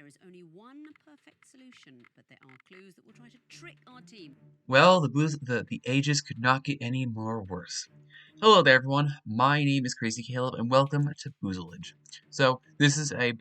There is only one perfect solution, but there are clues that will try to trick our team. Well, the ages could not get any more worse. Hello there, everyone. My name is Crazy Caleb, and welcome to Boozleage. So this is a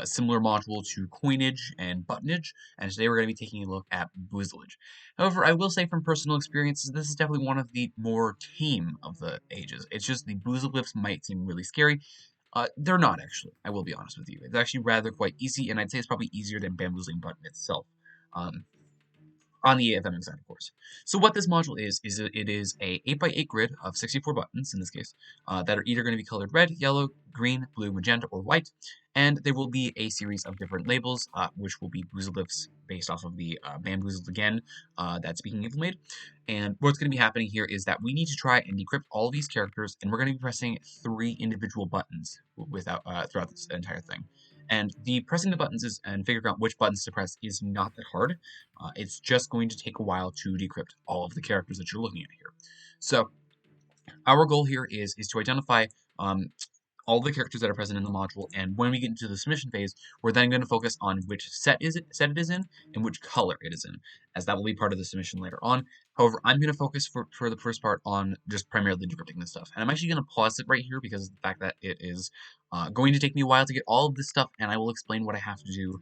similar module to coinage and buttonage, and today we're going to be taking a look at Boozleage. However, I will say from personal experiences, this is definitely one of the more tame of the ages. It's just the Boozleglyphs might seem really scary. They're not actually. I will be honest with you. It's actually rather quite easy, and I'd say it's probably easier than bamboozling button itself. On the AFM side, of course. So what this module is it is a 8x8 grid of 64 buttons, in this case, that are either going to be colored red, yellow, green, blue, magenta, or white, and there will be a series of different labels, which will be Boozleglyphs based off of the Bamboozled Again that Speaking Evil made. And what's going to be happening here is that we need to try and decrypt all these characters, and we're going to be pressing 3 individual buttons throughout this entire thing. And the pressing the buttons and figuring out which buttons to press is not that hard. It's just going to take a while to decrypt all of the characters that you're looking at here. So our goal here is to identify all the characters that are present in the module, and when we get into the submission phase, we're then going to focus on which set it is in and which color it is in, as that will be part of the submission later on. However, I'm going to focus for the first part on just primarily decrypting this stuff, and I'm actually going to pause it right here because of the fact that it is going to take me a while to get all of this stuff, and I will explain what I have to do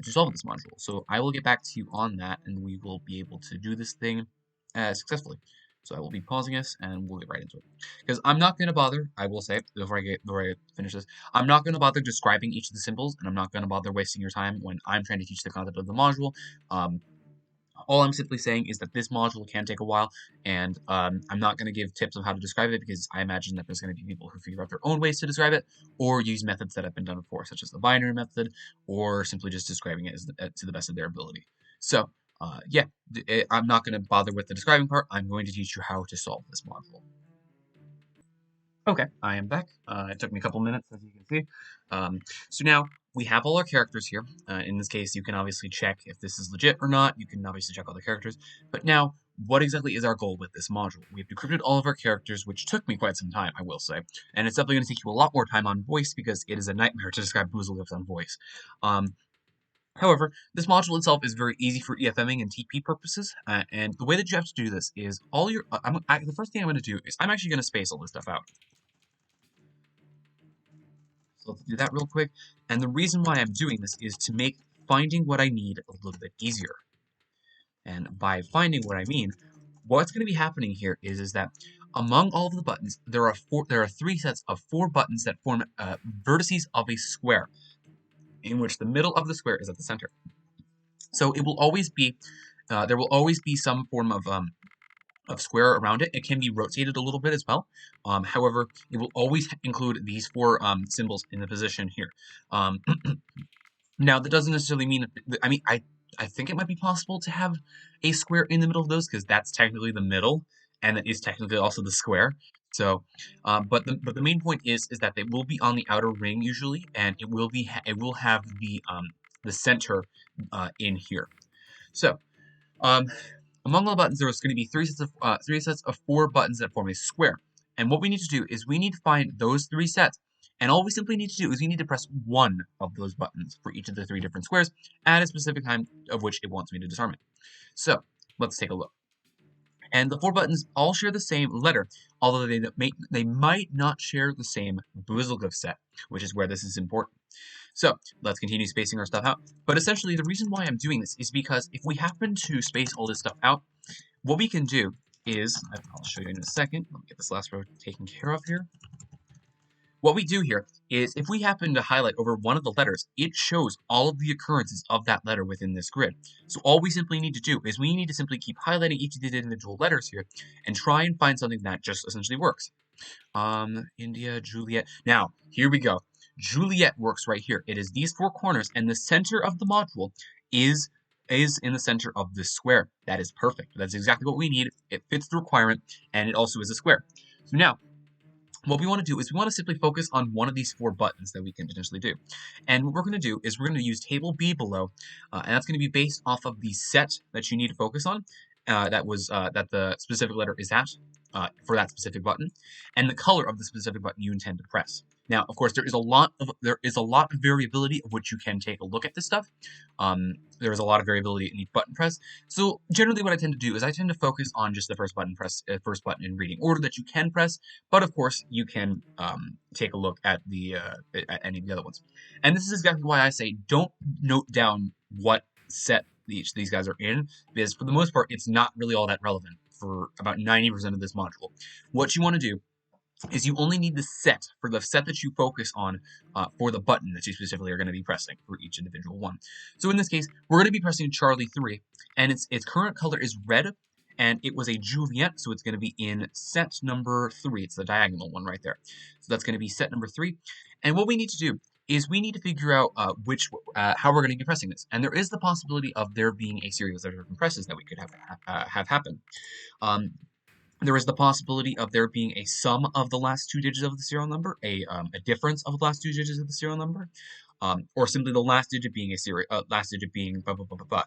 to solve this module. So I will get back to you on that, and we will be able to do this thing successfully. So I will be pausing this, and we'll get right into it. Because I'm not going to bother, I will say, before I finish this, I'm not going to bother describing each of the symbols, and I'm not going to bother wasting your time when I'm trying to teach the concept of the module. All I'm simply saying is that this module can take a while, and I'm not going to give tips on how to describe it because I imagine that there's going to be people who figure out their own ways to describe it, or use methods that have been done before, such as the binary method, or simply just describing it to the best of their ability. So, yeah, I'm not going to bother with the describing part. I'm going to teach you how to solve this module. Okay, I am back. It took me a couple minutes, as you can see. So now we have all our characters here. In this case, you can obviously check if this is legit or not. You can obviously check all the characters. But now, what exactly is our goal with this module? We've decrypted all of our characters, which took me quite some time, I will say. And it's definitely going to take you a lot more time on voice because it is a nightmare to describe Boozleglyphs on voice. However, this module itself is very easy for EFMing and TP purposes, and the way that you have to do this is the first thing I'm going to do is I'm actually going to space all this stuff out. So let's do that real quick. And the reason why I'm doing this is to make finding what I need a little bit easier. And by finding what I mean, what's going to be happening here is that among all of the buttons, there are 3 sets of 4 buttons that form vertices of a square, in which the middle of the square is at the center. So it will always be, there will always be some form of square around it. It can be rotated a little bit as well. However, it will always include these 4 symbols in the position here. Now, that doesn't necessarily mean, I think it might be possible to have a square in the middle of those because that's technically the middle, and that is technically also the square. So, but the main point is that they will be on the outer ring usually, and it will have the center in here. So, among all the buttons, there's going to be 3 sets of 4 buttons that form a square. And what we need to do is we need to find those 3 sets, and all we simply need to do is we need to press 1 of those buttons for each of the 3 different squares at a specific time of which it wants me to disarm it. So, let's take a look. And the 4 buttons all share the same letter, although they might not share the same Boozleglyph set, which is where this is important. So let's continue spacing our stuff out. But essentially, the reason why I'm doing this is because if we happen to space all this stuff out, what we can do is, I'll show you in a second. Let me get this last row taken care of here. What we do here is if we happen to highlight over one of the letters, it shows all of the occurrences of that letter within this grid. So all we simply need to do is we need to simply keep highlighting each of the individual letters here and try and find something that just essentially works. India, Juliet. Now, here we go. Juliet works right here. It is these 4 corners, and the center of the module is in the center of this square. That is perfect. That's exactly what we need. It fits the requirement, and it also is a square. So now, what we want to do is we want to simply focus on one of these 4 buttons that we can potentially do. And what we're going to do is we're going to use table B below, and that's going to be based off of the set that you need to focus on, that the specific letter is at. for that specific button, and the color of the specific button you intend to press. Now, of course, there is a lot of variability of which you can take a look at this stuff. There is a lot of variability in each button press. So generally, what I tend to do is I tend to focus on just the first button in reading order that you can press. But of course, you can take a look at at any of the other ones. And this is exactly why I say don't note down what set these guys are in, because for the most part, it's not really all that relevant for about 90% of this module. What you want to do is you only need the set for the set that you focus on for the button that you specifically are going to be pressing for each individual one. So in this case, we're going to be pressing Charlie 3, and its current color is red, and it was a Juliet, so it's going to be in set number 3. It's the diagonal one right there. So that's going to be set number 3. And what we need to do is we need to figure out how we're going to be pressing this. And there is the possibility of there being a series of different presses that we could have happen. There is the possibility of there being a sum of the last 2 digits of the serial number, a difference of the last 2 digits of the serial number, or simply the last digit being last digit being blah blah blah blah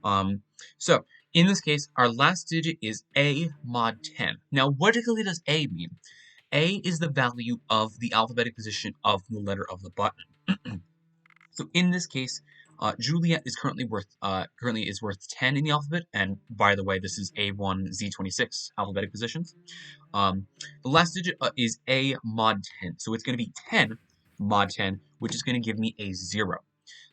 blah. So in this case, our last digit is A mod 10. Now, what exactly does A mean? A is the value of the alphabetic position of the letter of the button. So in this case, Juliet is currently worth 10 in the alphabet, and by the way, this is A1 Z26 alphabetic positions. The last digit is A mod 10, so it's going to be 10 mod 10, which is going to give me a 0.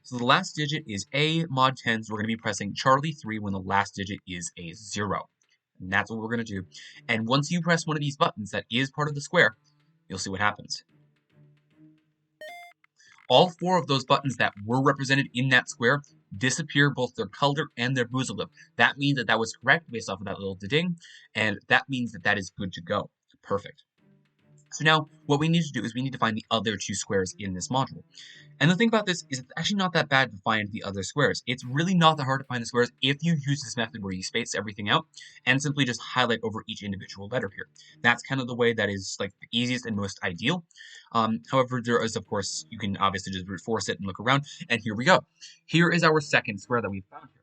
So the last digit is A mod 10, so we're going to be pressing Charlie 3 when the last digit is a 0. And that's what we're going to do. And once you press one of these buttons that is part of the square, you'll see what happens. All 4 of those buttons that were represented in that square disappear, both their color and their Boozleage. That means that was correct based off of that little ding, and that means that is good to go. Perfect. So now what we need to do is we need to find the other 2 squares in this module. And the thing about this is it's actually not that bad to find the other squares. It's really not that hard to find the squares if you use this method where you space everything out and simply just highlight over each individual letter here. That's kind of the way that is like the easiest and most ideal. However, there is, of course, you can obviously just brute force it and look around. And here we go. Here is our second square that we've found here.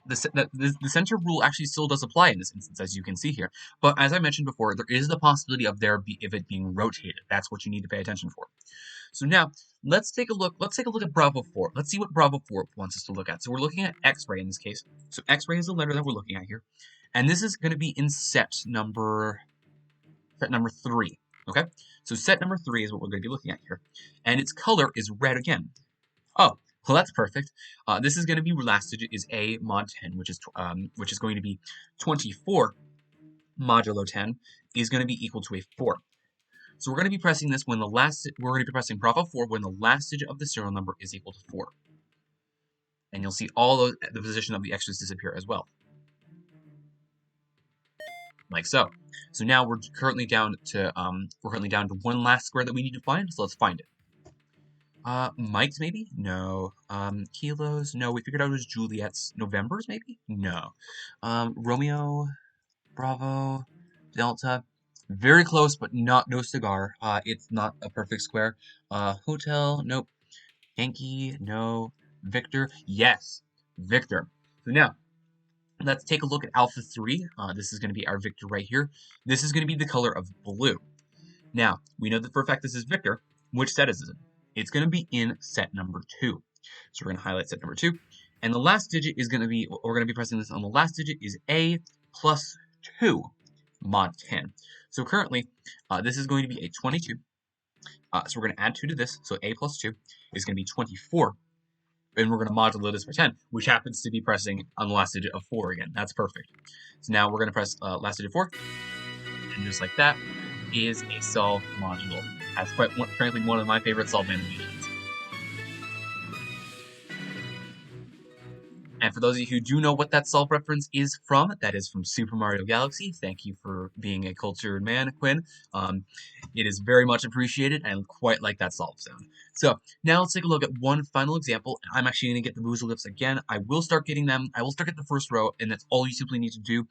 The center rule actually still does apply in this instance, as you can see here. But as I mentioned before, there is the possibility of it being rotated. That's what you need to pay attention for. So now let's take a look. Let's take a look at Bravo 4. Let's see what Bravo 4 wants us to look at. So we're looking at X-ray in this case. So X-ray is the letter that we're looking at here, and this is going to be in set number 3. Okay. So set number 3 is what we're going to be looking at here, and its color is red again. Oh. Well, that's perfect. This is going to be last digit is A mod 10, which is going to be 24 modulo 10 is going to be equal to a 4. So we're going to be pressing this when we're going to be pressing Bravo 4 when the last digit of the serial number is equal to 4. And you'll see all the position of the extras disappear as well. Like so. So now we're currently down to one last square that we need to find, so let's find it. Mike's maybe? No. Kilos? No, we figured out it was Juliet's. November's maybe? No. Romeo, Bravo, Delta. Very close, but no cigar. It's not a perfect square. Hotel? Nope. Yankee? No. Victor? Yes. Victor. So now, let's take a look at Alpha 3. This is going to be our Victor right here. This is going to be the color of blue. Now, we know that for a fact this is Victor. Which set is it? It's going to be in set number 2. So we're going to highlight set number 2. And the last digit is going to be, we're going to be pressing this on the last digit is A plus 2 mod 10. So currently, this is going to be a 22. So we're going to add 2 to this. So A plus 2 is going to be 24. And we're going to modulo this by 10, which happens to be pressing on the last digit of 4 again. That's perfect. So now we're going to press last digit 4. And just like that is a solve module. That's quite frankly one of my favorite solve animations. And for those of you who do know what that solve reference is from, that is from Super Mario Galaxy. Thank you for being a cultured man, Quinn. It is very much appreciated, and I quite like that solve sound. So now let's take a look at one final example. I'm actually going to get the Boozleage again. I will start getting them. I will start at the first row, and that's all you simply need to do.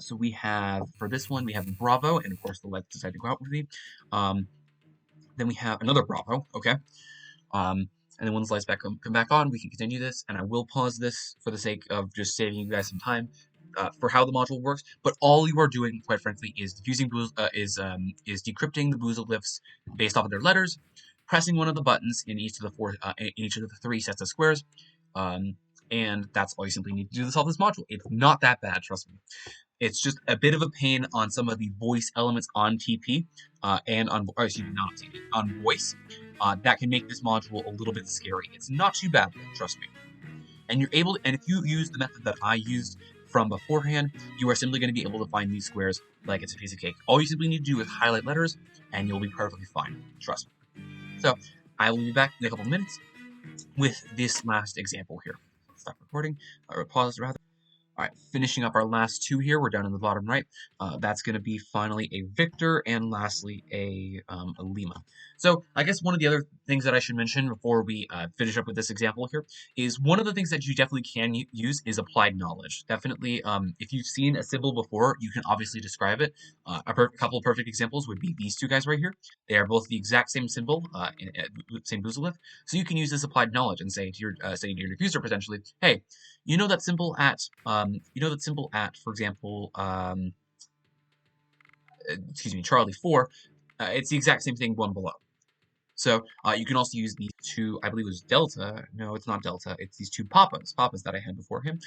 So we have, for this one, we have Bravo, and of course the Let's Decide to Go Out with me. Then we have another Bravo, okay? And then when the lights come back on, we can continue this, and I will pause this for the sake of just saving you guys some time. for how the module works, but all you are doing, quite frankly, is decrypting the boozleglyphs based off of their letters, pressing one of the buttons in each of the 3 sets of squares, and that's all you simply need to do to solve this module. It's not that bad, trust me. It's just a bit of a pain on some of the voice elements on TP and on, or excuse me, not on TP, on voice. That can make this module a little bit scary. It's not too bad, trust me. And if you use the method that I used from beforehand, you are simply going to be able to find these squares like it's a piece of cake. All you simply need to do is highlight letters, and you'll be perfectly fine. Trust me. So I will be back in a couple of minutes with this last example here. Stop recording, or pause rather. All right, finishing up our last 2 here. We're down in the bottom right. That's going to be finally a Victor and lastly a Lima. So I guess one of the other things that I should mention before we finish up with this example here is one of the things that you definitely can use is applied knowledge. Definitely, if you've seen a symbol before, you can obviously describe it. A couple of perfect examples would be these 2 guys right here. They are both the exact same symbol, same boozleglyph. So you can use this applied knowledge and say to your diffuser potentially, hey, you know that symbol at, for example, excuse me, Charlie 4, it's the exact same thing one below. So you can also use these 2, I believe it was Delta. No, it's not Delta. It's these 2 Papas that I had before him.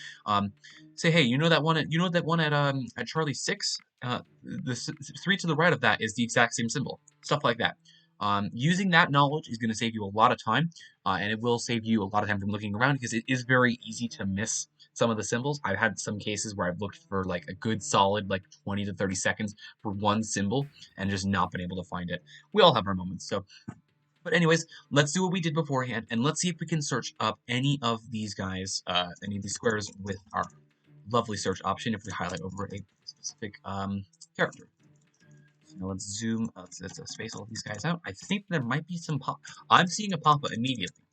Say, hey, you know that one at Charlie 6? The 3 to the right of that is the exact same symbol. Stuff like that. Using that knowledge is going to save you a lot of time, and it will save you a lot of time from looking around because it is very easy to miss some of the symbols. I've had some cases where I've looked for like a good solid 20 to 30 seconds for one symbol and just not been able to find it. We all have our moments, so. But anyways, let's do what we did beforehand, and let's see if we can search up any of these guys, any of these squares with our lovely search option if we highlight over a specific character. So now let's zoom, let's space all these guys out. I think there might be some I'm seeing a Papa immediately.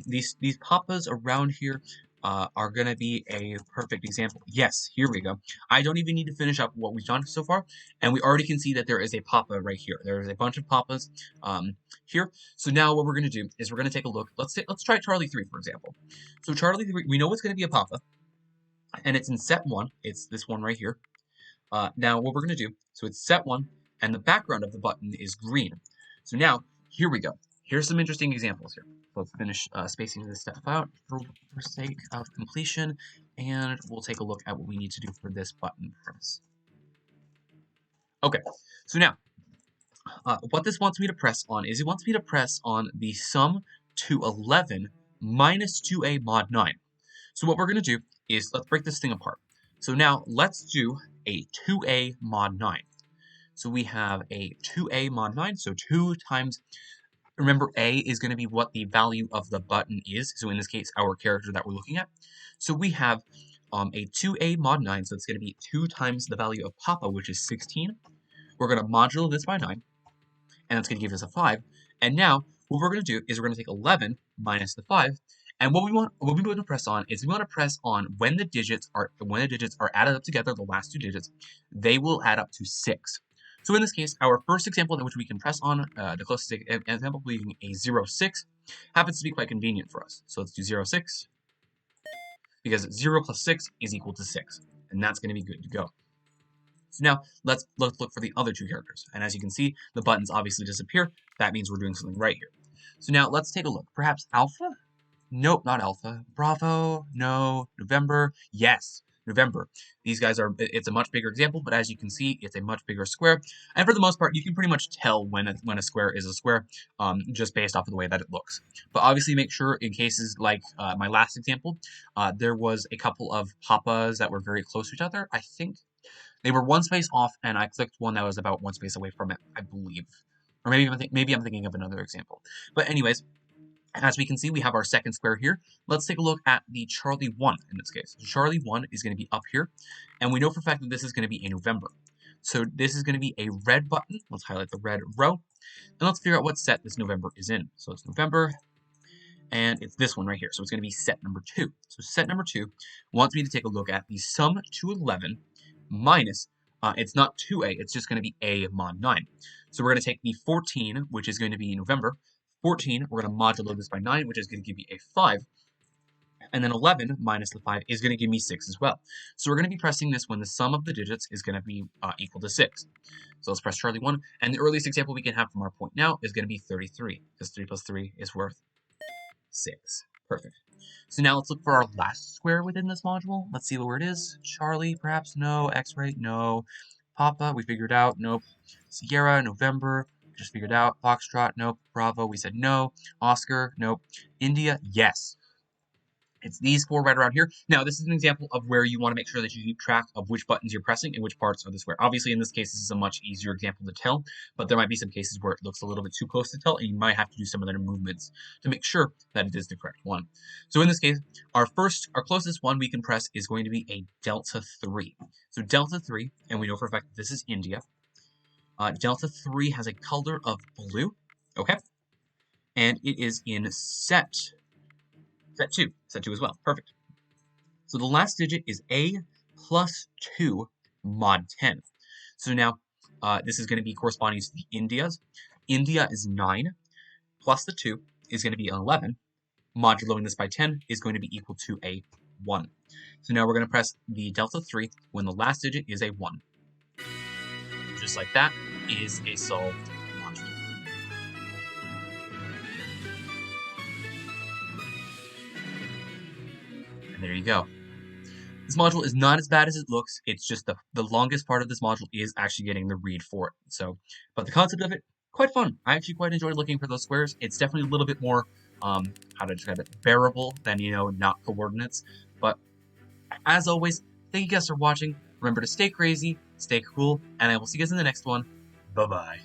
These Papas around here are going to be a perfect example. Yes, here we go. I don't even need to finish up what we've done so far, and we already can see that there is a Papa right here. There is a bunch of Papas here. So now what we're going to do is we're going to take a look. Let's try Charlie 3, for example. So Charlie 3, we know it's going to be a Papa, and it's in set 1. It's this one right here. Now what we're going to do, so it's set 1, and the background of the button is green. So now, here we go. Here's some interesting examples here. So let's finish spacing this stuff out for sake of completion, and we'll take a look at what we need to do for this button press. Okay, so now, what this wants me to press on is it wants me to press on the sum to 11 minus 2a mod 9. So what we're going to do is, let's break this thing apart. So now, let's do a 2a mod 9. So we have a 2a mod 9, so 2 times, remember a is going to be what the value of the button is, so in this case, our character that we're looking at. So we have a 2a mod 9, so it's going to be 2 times the value of Papa, which is 16. We're going to modulo this by 9, and that's going to give us a 5. And now, what we're going to do is we're going to take 11 minus the 5, and what we want to press on is we want to press on when the digits are added up together, the last 2 digits, they will add up to 6. So in this case, our first example in which we can press on, the closest example being a 0, 6, happens to be quite convenient for us. So let's do 0, 6, because 0 plus 6 is equal to 6, and that's going to be good to go. So now, let's look for the other 2 characters, and as you can see, the buttons obviously disappear. That means we're doing something right here. So now, let's take a look. Perhaps Alpha? Nope, not Alpha. Bravo? No. November? Yes. November. These guys are, it's a much bigger example, but as you can see, it's a much bigger square. And for the most part, you can pretty much tell when a square is a square, just based off of the way that it looks. But obviously make sure in cases like my last example, there was a couple of Papas that were very close to each other. I think they were 1 space off, and I clicked one that was about 1 space away from it, I believe. Or maybe I'm thinking of another example. But anyways, as we can see, we have our second square here. Let's take a look at the Charlie 1 in this case. So Charlie 1 is going to be up here, and we know for a fact that this is going to be a November. So this is going to be a red button. Let's highlight the red row, and let's figure out what set this November is in. So it's November, and it's this one right here. So it's going to be set number 2. So set number 2 wants me to take a look at the sum to 11 minus, it's not 2a, it's just going to be a mod 9. So we're going to take the 14, which is going to be November, 14, we're going to modulo this by 9, which is going to give you a 5. And then 11 minus the 5 is going to give me 6 as well. So we're going to be pressing this when the sum of the digits is going to be equal to 6. So let's press Charlie 1. And the earliest example we can have from our point now is going to be 33, because 3 plus 3 is worth 6. Perfect. So now let's look for our last square within this module. Let's see where it is. Charlie, perhaps? No. X-ray? No. Papa, we figured out. Nope. Sierra, November, just figured out. Foxtrot? Nope. Bravo, we said no. Oscar? Nope. India? Yes. It's these 4 right around here. Now, this is an example of where you want to make sure that you keep track of which buttons you're pressing and which parts are the square. Obviously, in this case, this is a much easier example to tell, but there might be some cases where it looks a little bit too close to tell, and you might have to do some other movements to make sure that it is the correct one. So in this case, our closest one we can press is going to be a delta 3. So delta 3, and we know for a fact that this is India. Delta 3 has a color of blue, okay? And it is in set 2. Set 2 as well. Perfect. So the last digit is A plus 2 mod 10. So now this is going to be corresponding to the Indias. India is 9 plus the 2 is going to be 11. Modulating this by 10 is going to be equal to a 1. So now we're going to press the delta 3 when the last digit is a 1. Just like that is a solved module. And there you go. This module is not as bad as it looks. It's just the longest part of this module is actually getting the read for it. So, but the concept of it, quite fun. I actually quite enjoyed looking for those squares. It's definitely a little bit more, how to describe it, bearable than, not coordinates. But as always, thank you guys for watching. Remember to stay crazy, stay cool, and I will see you guys in the next one. Bye-bye.